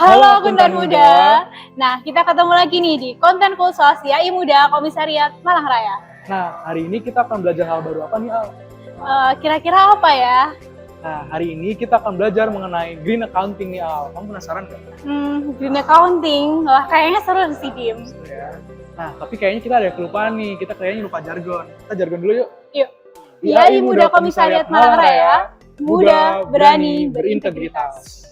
Halo Akuntan Muda. Nah, kita ketemu lagi nih di konten khusus YAI Muda Komisariat Malang Raya. Nah, hari ini kita akan belajar hal baru apa nih, Al? Kira-kira apa ya? Nah, hari ini kita akan belajar mengenai green accounting nih, Al. Kamu penasaran nggak? Green accounting. Wah, kayaknya seru sih, Dim. Nah, tapi kayaknya kita ada kelupaan nih. Kita kayaknya lupa jargon. Kita jargon dulu yuk. Yuk. YAI Muda Komisariat Malang Raya. Muda, berani, berintegritas.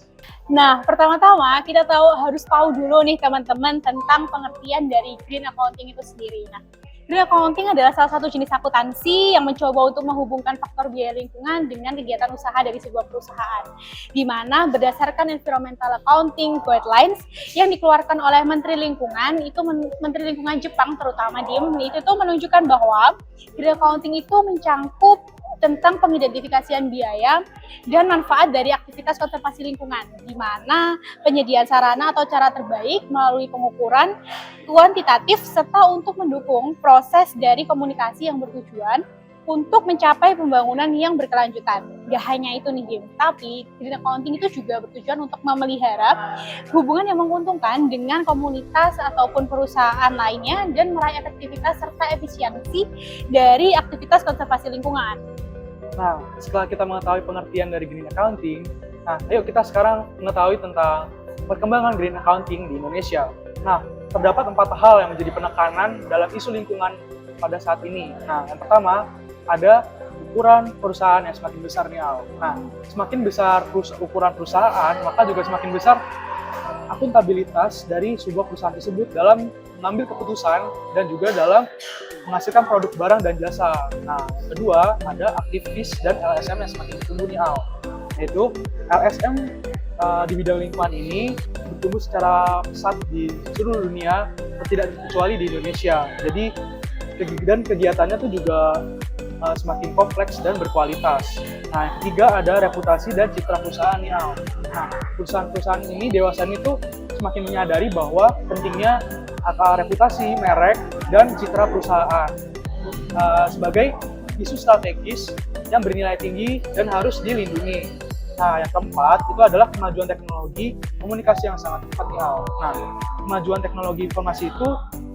Nah, pertama-tama kita harus tahu dulu nih teman-teman tentang pengertian dari green accounting itu sendiri. Nah, green accounting adalah salah satu jenis akuntansi yang mencoba untuk menghubungkan faktor biaya lingkungan dengan kegiatan usaha dari sebuah perusahaan, di mana berdasarkan environmental accounting guidelines yang dikeluarkan oleh Menteri Lingkungan, itu Menteri Lingkungan Jepang terutama itu tuh menunjukkan bahwa green accounting itu mencangkup tentang pengidentifikasian biaya dan manfaat dari aktivitas konservasi lingkungan, di mana penyediaan sarana atau cara terbaik melalui pengukuran kuantitatif serta untuk mendukung proses dari komunikasi yang bertujuan untuk mencapai pembangunan yang berkelanjutan. Gak hanya itu nih, Dim, tapi green accounting itu juga bertujuan untuk memelihara hubungan yang menguntungkan dengan komunitas ataupun perusahaan lainnya dan meraih efektivitas serta efisiensi dari aktivitas konservasi lingkungan. Nah, setelah kita mengetahui pengertian dari green accounting, nah, ayo kita sekarang mengetahui tentang perkembangan green accounting di Indonesia. Nah, terdapat 4 hal yang menjadi penekanan dalam isu lingkungan pada saat ini. Nah, yang pertama, ada ukuran perusahaan yang semakin besar nih, Al. Nah, semakin besar ukuran perusahaan, maka juga semakin besar akuntabilitas dari sebuah perusahaan tersebut dalam mengambil keputusan dan juga dalam menghasilkan produk barang dan jasa. Nah, kedua, ada aktivis dan LSM yang semakin bertumbuh nih, Al. Yaitu LSM di bidang lingkungan ini bertumbuh secara pesat di seluruh dunia, tidak kecuali di Indonesia. Jadi, dan kegiatannya tuh juga semakin kompleks dan berkualitas. Nah, yang ketiga ada reputasi dan citra perusahaan nih, Al. Nah, perusahaan-perusahaan ini dewasa itu semakin menyadari bahwa pentingnya reputasi, merek, dan citra perusahaan sebagai isu strategis yang bernilai tinggi dan harus dilindungi. Nah, yang keempat itu adalah kemajuan teknologi komunikasi yang sangat cepat nih, Al. Nah, kemajuan teknologi informasi itu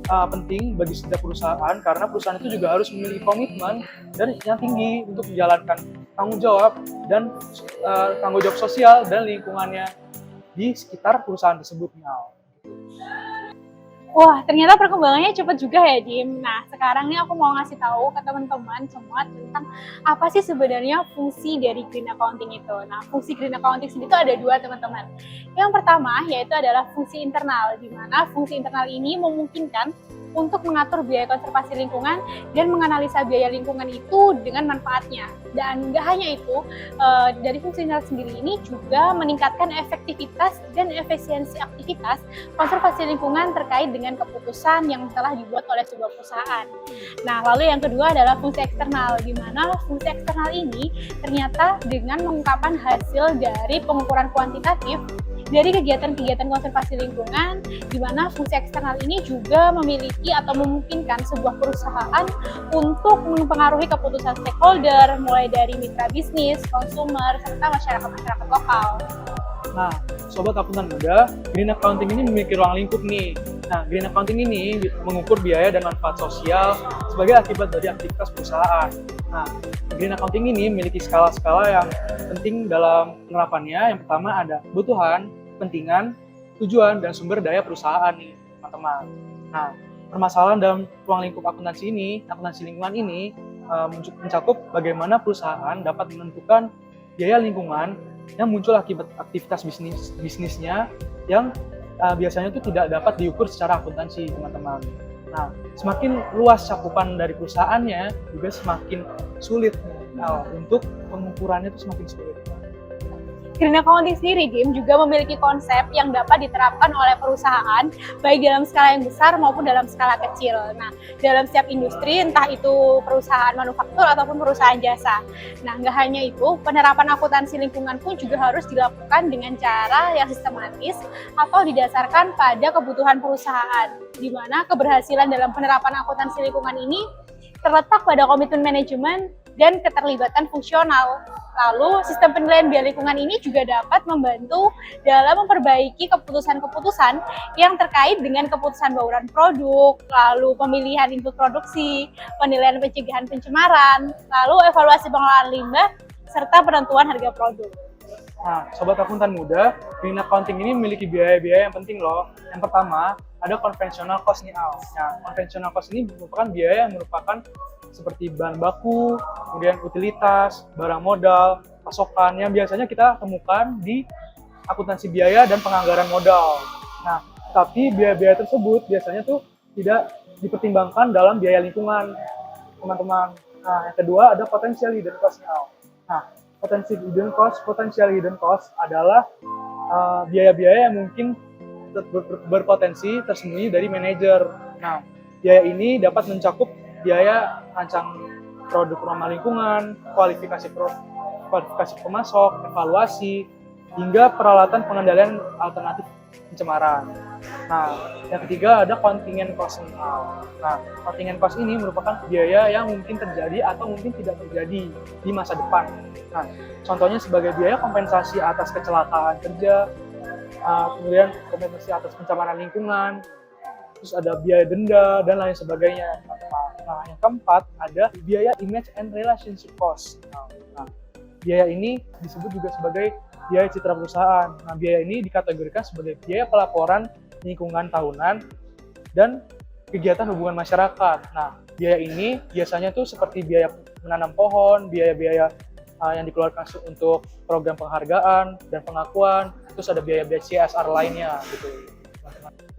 penting bagi setiap perusahaan karena perusahaan itu juga harus memiliki komitmen dan yang tinggi untuk menjalankan tanggung jawab dan tanggung jawab sosial dan lingkungannya di sekitar perusahaan tersebut, nih, Al. Wah, ternyata perkembangannya cepat juga ya, Dim. Nah, sekarang nih aku mau ngasih tahu ke teman-teman semua tentang apa sih sebenarnya fungsi dari green accounting itu. Nah, fungsi green accounting sendiri itu ada 2, teman-teman. Yang pertama yaitu adalah fungsi internal, di mana fungsi internal ini memungkinkan untuk mengatur biaya konservasi lingkungan dan menganalisa biaya lingkungan itu dengan manfaatnya. Dan nggak hanya itu, dari fungsi internal sendiri ini juga meningkatkan efektivitas dan efisiensi aktivitas konservasi lingkungan terkait dengan keputusan yang telah dibuat oleh sebuah perusahaan. Nah, lalu yang kedua adalah fungsi eksternal, di mana fungsi eksternal ini ternyata dengan mengungkapkan hasil dari pengukuran kuantitatif dari kegiatan-kegiatan konservasi lingkungan, di mana fungsi eksternal ini juga memiliki atau memungkinkan sebuah perusahaan untuk mempengaruhi keputusan stakeholder, mulai dari mitra bisnis, konsumer, serta masyarakat-masyarakat lokal. Nah, Sobat Akuntan Muda, green accounting ini memiliki ruang lingkup nih. Nah, green accounting ini mengukur biaya dan manfaat sosial sebagai akibat dari aktivitas perusahaan. Nah, green accounting ini memiliki skala-skala yang penting dalam penerapannya. Yang pertama ada kebutuhan, kepentingan, tujuan, dan sumber daya perusahaan nih, teman-teman. Nah, permasalahan dalam ruang lingkup akuntansi lingkungan ini mencakup bagaimana perusahaan dapat menentukan biaya lingkungan yang muncul akibat aktivitas bisnisnya yang biasanya itu tidak dapat diukur secara akuntansi, teman-teman. Nah, semakin luas cakupan dari perusahaannya juga semakin sulit untuk pengukurannya itu semakin sulit. Green accounting sendiri, Dim, juga memiliki konsep yang dapat diterapkan oleh perusahaan baik dalam skala yang besar maupun dalam skala kecil. Nah, dalam setiap industri, entah itu perusahaan manufaktur ataupun perusahaan jasa. Nah, nggak hanya itu, penerapan akuntansi lingkungan pun juga harus dilakukan dengan cara yang sistematis atau didasarkan pada kebutuhan perusahaan, di mana keberhasilan dalam penerapan akuntansi lingkungan ini terletak pada komitmen manajemen dan keterlibatan fungsional. Lalu, sistem penilaian biaya lingkungan ini juga dapat membantu dalam memperbaiki keputusan-keputusan yang terkait dengan keputusan bauran produk, lalu pemilihan input produksi, penilaian pencegahan pencemaran, lalu evaluasi pengelolaan limbah, serta penentuan harga produk. Nah, Sobat Akuntan Muda, Green Accounting ini memiliki biaya-biaya yang penting loh. Yang pertama, ada conventional cost nih, Al. Nah, conventional cost ini merupakan biaya yang merupakan seperti bahan baku, kemudian utilitas, barang modal, pasokan yang biasanya kita temukan di akuntansi biaya dan penganggaran modal. Nah, tapi biaya-biaya tersebut biasanya tuh tidak dipertimbangkan dalam biaya lingkungan, teman-teman. Nah, yang kedua ada potential hidden cost. Nah, potential hidden cost adalah biaya-biaya yang mungkin berpotensi tersembunyi dari manajer. Nah, biaya ini dapat mencakup biaya rancang produk ramah lingkungan, kualifikasi pemasok, evaluasi, hingga peralatan pengendalian alternatif pencemaran. Nah, yang ketiga ada contingent cost. Nah, contingent cost ini merupakan biaya yang mungkin terjadi atau mungkin tidak terjadi di masa depan. Nah, contohnya sebagai biaya kompensasi atas kecelakaan kerja, kemudian kompensasi atas pencemaran lingkungan, terus ada biaya denda dan lain sebagainya. Nah, yang keempat ada biaya image and relationship cost. Nah, biaya ini disebut juga sebagai biaya citra perusahaan. Nah, biaya ini dikategorikan sebagai biaya pelaporan lingkungan tahunan dan kegiatan hubungan masyarakat. Nah, biaya ini biasanya tuh seperti biaya menanam pohon, biaya-biaya yang dikeluarkan untuk program penghargaan dan pengakuan, terus ada biaya-biaya CSR lainnya gitu.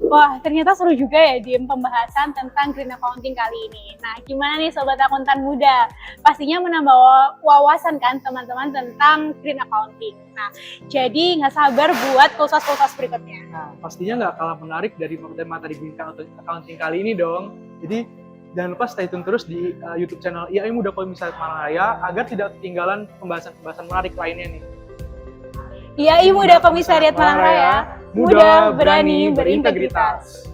Wah, ternyata seru juga ya di pembahasan tentang Green Accounting kali ini. Nah, gimana nih Sobat Akuntan Muda? Pastinya menambah wawasan kan teman-teman tentang Green Accounting. Nah, jadi nggak sabar buat kulkas-kulkas berikutnya. Nah, pastinya nggak kalah menarik dari materi Green Accounting kali ini dong. Jadi, jangan lupa stay tune terus di YouTube channel IAI Muda Komisariat Malangraya agar tidak ketinggalan pembahasan-pembahasan menarik lainnya nih. IAI Muda Komisariat Malangraya, muda, berani, berintegritas.